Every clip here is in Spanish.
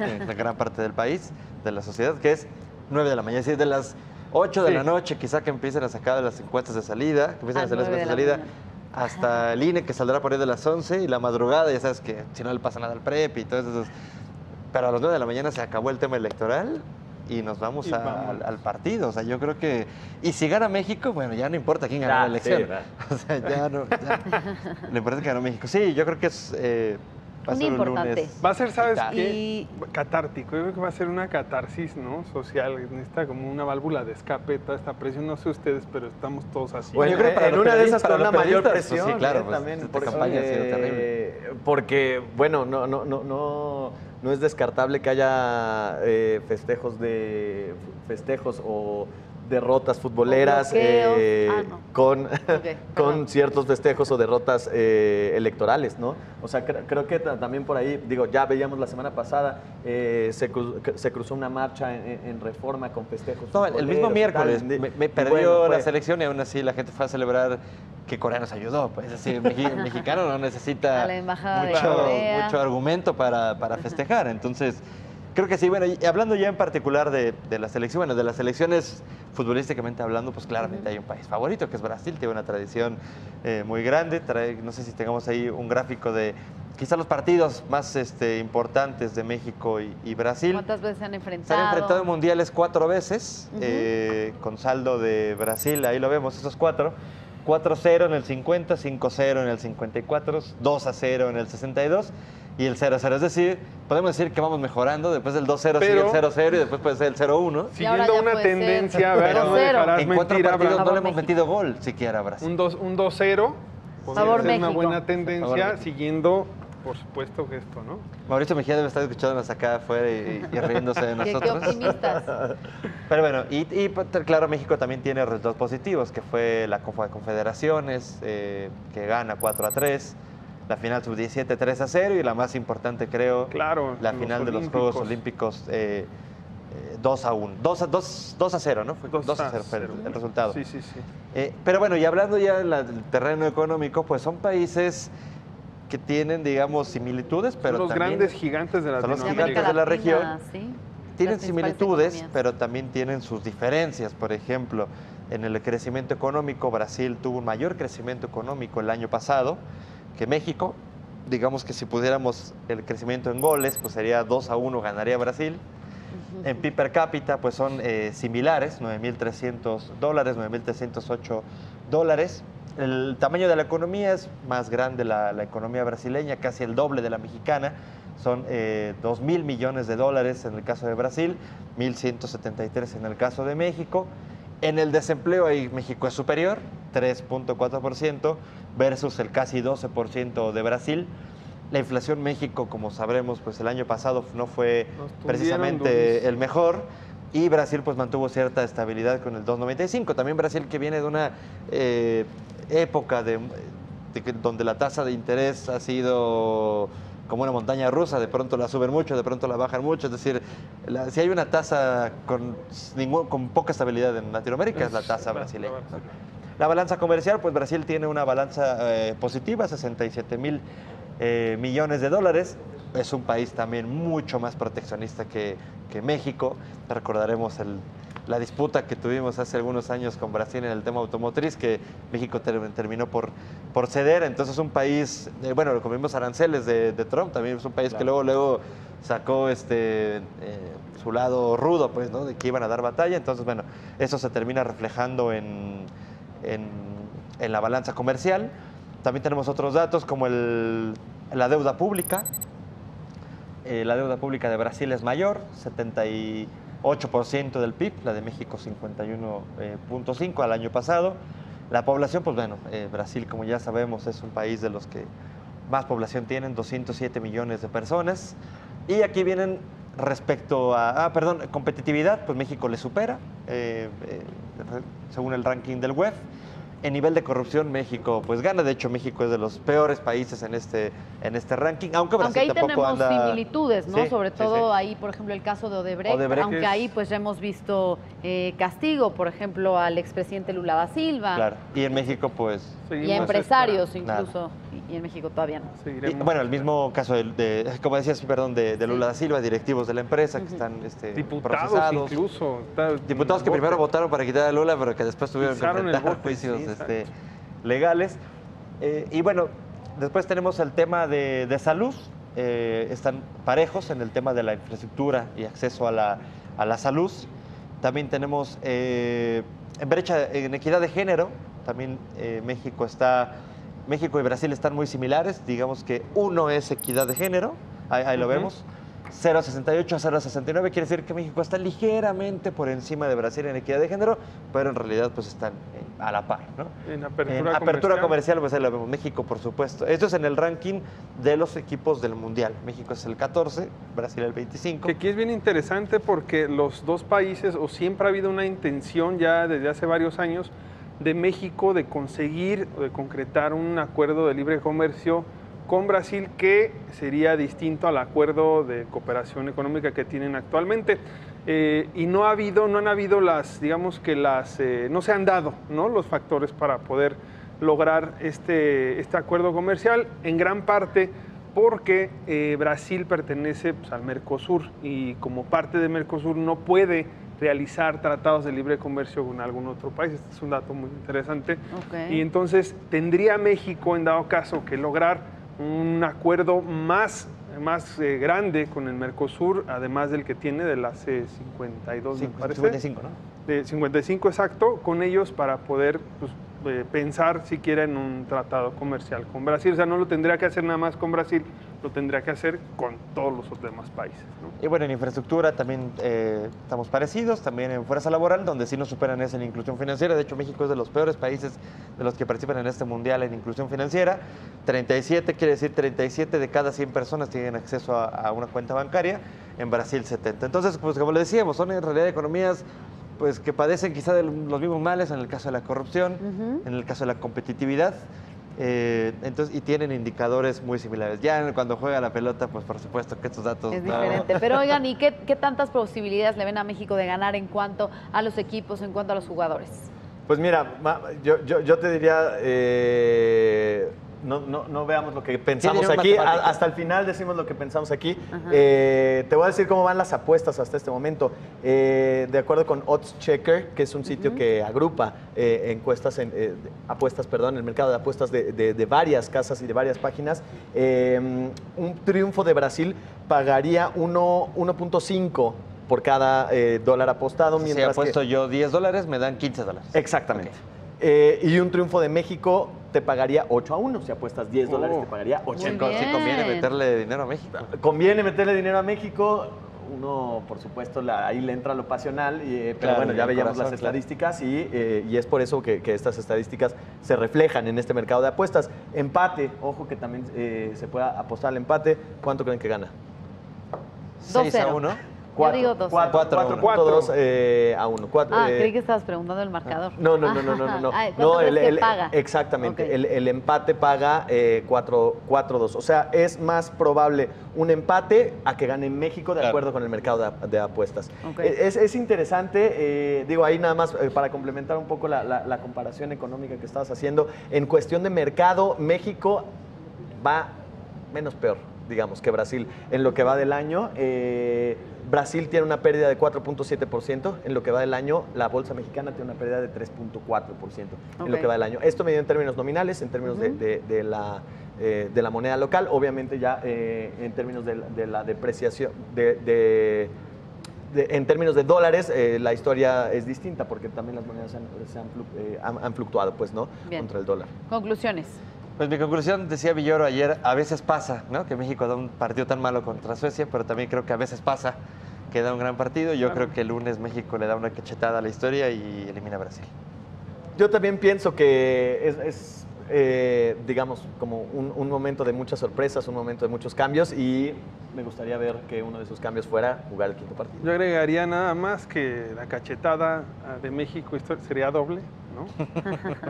en la gran parte del país, de la sociedad, que es 9 de la mañana, es decir, de las 8 de la noche, quizá que empiecen a sacar las encuestas de salida, que empiecen a hacer las encuestas de salida, hasta el INE, que saldrá por ahí de las 11, y la madrugada, ya sabes que si no le pasa nada al PREP y todo eso. Pero a las 9 de la mañana se acabó el tema electoral y nos vamos al partido. O sea, yo creo que... Y si gana México, bueno, ya no importa quién ganó la elección. Sí, o sea, ya no... Lo importante es que ganó México. Sí, yo creo que es... va a ser un lunes. Va a ser, ¿sabes qué? Catártico. Yo creo que va a ser una catarsis, ¿no? Social. Necesita como una válvula de escape, toda esta presión. No sé ustedes, pero estamos todos así. Bueno, yo creo que en una de esas con una mayor presión. Pues sí, claro. Pues, también. Esta campaña ha sido terrible. Porque, bueno, no es descartable que haya festejos o derrotas futboleras con ciertos festejos o derrotas electorales, ¿no? O sea, creo que también por ahí, digo, ya veíamos la semana pasada, se cruzó una marcha en Reforma con festejos. No, el mismo miércoles me perdió la selección y aún así la gente fue a celebrar que Corea nos ayudó. Pues, es decir, el mexicano no necesita mucho argumento para festejar. Entonces, creo que sí. Bueno, y hablando ya en particular de la selección, bueno, de las selecciones futbolísticamente hablando, pues claramente hay un país favorito, que es Brasil. Tiene una tradición muy grande. No sé si tengamos ahí un gráfico de quizá los partidos más importantes de México y Brasil. ¿Cuántas veces se han enfrentado? Se han enfrentado en mundiales 4 veces, con saldo de Brasil, ahí lo vemos, esos 4. 4-0 en el 50, 5-0 en el 54, 2-0 en el 62 y el 0-0. Es decir, podemos decir que vamos mejorando. Después del 2-0 sigue el 0-0 y después puede ser el 0-1. Siguiendo una tendencia, ¿verdad? No dejarás en 4 mentir, partidos no le hemos metido gol siquiera a Brasil. Un 2-0 Favor ser México. una buena tendencia, siguiendo, por supuesto, que esto, ¿no? Mauricio Mejía debe estar escuchándonos acá afuera y riéndose de nosotros. Qué optimistas. Pero bueno, y claro, México también tiene resultados positivos, que fue la Copa de Confederaciones, que gana 4-3, la final sub-17 3-0 y la más importante, creo, la final de los Juegos Olímpicos 2-1. 2-0, ¿no? Fue 2-0 fue el resultado. Sí. Pero bueno, y hablando ya del terreno económico, pues son países que tienen, digamos, similitudes, pero son los también grandes gigantes de son los Latinoamérica. gigantes de la región. ¿Sí? Tienen similitudes, pero también tienen sus diferencias. Por ejemplo, en el crecimiento económico, Brasil tuvo un mayor crecimiento económico el año pasado que México. Digamos que si pudiéramos el crecimiento en goles, pues sería 2-1, ganaría Brasil. En PIB per cápita, pues son similares, $9,300, $9,308. El tamaño de la economía es más grande la economía brasileña, casi el doble de la mexicana. Son 2,000 millones de dólares en el caso de Brasil, 1,173 en el caso de México. En el desempleo ahí México es superior, 3.4% versus el casi 12% de Brasil. La inflación México, como sabremos, pues el año pasado no fue precisamente el mejor. Y Brasil pues mantuvo cierta estabilidad con el 2.95. También Brasil, que viene de una época donde la tasa de interés ha sido como una montaña rusa, de pronto la suben mucho, de pronto la bajan mucho. Es decir, si hay una tasa con poca estabilidad en Latinoamérica, es la tasa brasileña. La balanza comercial, pues Brasil tiene una balanza positiva, 67,000 millones de dólares. Es un país también mucho más proteccionista que México. Recordaremos la disputa que tuvimos hace algunos años con Brasil en el tema automotriz, que México terminó por ceder. Entonces es un país, bueno, como vimos aranceles de Trump, también es un país que luego sacó su lado rudo, pues, ¿no? De que iban a dar batalla. Entonces, bueno, eso se termina reflejando en la balanza comercial. También tenemos otros datos como la deuda pública. La deuda pública de Brasil es mayor, 78% del PIB, la de México 51.5% al año pasado. La población, pues bueno, Brasil, como ya sabemos, es un país de los que más población tienen, 207 millones de personas. Y aquí vienen respecto a, competitividad, pues México le supera, según el ranking del WEF. En nivel de corrupción, México pues gana. De hecho, México es de los peores países en este ranking, aunque Brasil ahí tampoco tenemos similitudes, ¿no? Sí, Sobre todo sí. ahí, por ejemplo, el caso de Odebrecht aunque ahí pues ya hemos visto castigo, por ejemplo, al expresidente Lula da Silva. Claro, y en México pues... Y a empresarios incluso. y en México todavía no. Y, bueno, el mismo caso como decías, perdón, de Lula da Silva, directivos de la empresa que están diputados procesados. Incluso. Diputados que primero votaron para quitar a Lula, pero que después tuvieron que enfrentar juicios legales. Y bueno, después tenemos el tema de salud. Están parejos en el tema de la infraestructura y acceso a la salud. También tenemos en equidad de género. También México y Brasil están muy similares. Digamos que uno es equidad de género, ahí lo vemos. 0,68 a 0,69 quiere decir que México está ligeramente por encima de Brasil en equidad de género, pero en realidad pues están a la par, ¿no? En apertura comercial pues ahí lo vemos. México, por supuesto. Esto es en el ranking de los equipos del Mundial. México es el 14, Brasil el 25. Que aquí es bien interesante porque los dos países, o siempre ha habido una intención ya desde hace varios años de México de conseguir o de concretar un acuerdo de libre comercio con Brasil que sería distinto al acuerdo de cooperación económica que tienen actualmente. Y no han habido no se han dado, ¿no?, los factores para poder lograr este acuerdo comercial, en gran parte porque Brasil pertenece al Mercosur y como parte de Mercosur no puede realizar tratados de libre comercio con algún otro país. Este es un dato muy interesante. Y entonces tendría México, en dado caso, que lograr un acuerdo más grande con el Mercosur, además del que tiene del hace 52, me parece. 55, ¿no? De 55, exacto, con ellos para poder pensar siquiera en un tratado comercial con Brasil. O sea, no lo tendría que hacer nada más con Brasil, lo tendría que hacer con todos los demás países, ¿no? Y bueno, en infraestructura también estamos parecidos, también en fuerza laboral, donde sí nos superan es en inclusión financiera. De hecho, México es de los peores países de los que participan en este mundial en inclusión financiera. 37 quiere decir 37 de cada 100 personas tienen acceso a una cuenta bancaria. En Brasil 70. Entonces, pues como le decíamos, son en realidad economías pues que padecen quizá de los mismos males en el caso de la corrupción, en el caso de la competitividad, y tienen indicadores muy similares. Ya cuando juega la pelota, pues por supuesto que estos datos... Es diferente. Pero oigan, ¿y qué tantas posibilidades le ven a México de ganar en cuanto a los equipos, en cuanto a los jugadores? Pues mira, yo te diría... No veamos lo que pensamos aquí, hasta el final decimos lo que pensamos aquí. Te voy a decir cómo van las apuestas hasta este momento. De acuerdo con Odds Checker, que es un sitio que agrupa apuestas, el mercado de apuestas de varias casas y de varias páginas, un triunfo de Brasil pagaría 1.5 por cada dólar apostado. Si apuesto yo $10, me dan $15. Exactamente. Okay. Y un triunfo de México te pagaría 8-1. Si apuestas $10, te pagaría 80. Sí, conviene meterle dinero a México. Conviene meterle dinero a México. Uno, por supuesto, ahí le entra lo pasional, pero claro, bueno, ya veíamos las estadísticas y es por eso que estas estadísticas se reflejan en este mercado de apuestas. Empate, ojo que también se pueda apostar al empate. ¿Cuánto creen que gana? 6-1. Yo digo 2. 4-2 a 1. Creí que estabas preguntando el marcador. No. ¿Cuánto crees que paga? Exactamente. Okay. El empate paga 4-2. O sea, es más probable un empate a que gane México de acuerdo con el mercado de apuestas. Okay. Es interesante, digo, ahí nada más para complementar un poco la comparación económica que estabas haciendo. En cuestión de mercado, México va menos peor, digamos, que Brasil en lo que va del año. Brasil tiene una pérdida de 4.7%. En lo que va del año, la bolsa mexicana tiene una pérdida de 3.4% en lo que va del año. Esto medido en términos nominales, en términos de la moneda local. Obviamente ya en términos de la depreciación, en términos de dólares, la historia es distinta porque también las monedas han fluctuado, pues, ¿no? Bien. Contra el dólar. Conclusiones. Pues mi conclusión, decía Villoro ayer, a veces pasa, ¿no?, que México da un partido tan malo contra Suecia, pero también creo que a veces pasa que da un gran partido. Yo creo que el lunes México le da una cachetada a la historia y elimina a Brasil. Yo también pienso que es digamos, como un momento de muchas sorpresas, un momento de muchos cambios, y me gustaría ver que uno de esos cambios fuera jugar el quinto partido. Yo agregaría nada más que la cachetada de México sería doble, ¿no?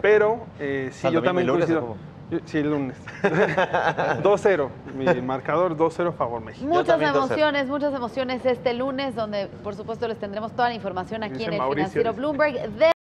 Pero sí, yo también coincido. Sí, el lunes. 2-0. Mi marcador 2-0 favor México. Muchas emociones este lunes, donde por supuesto les tendremos toda la información aquí en el Financiero Bloomberg.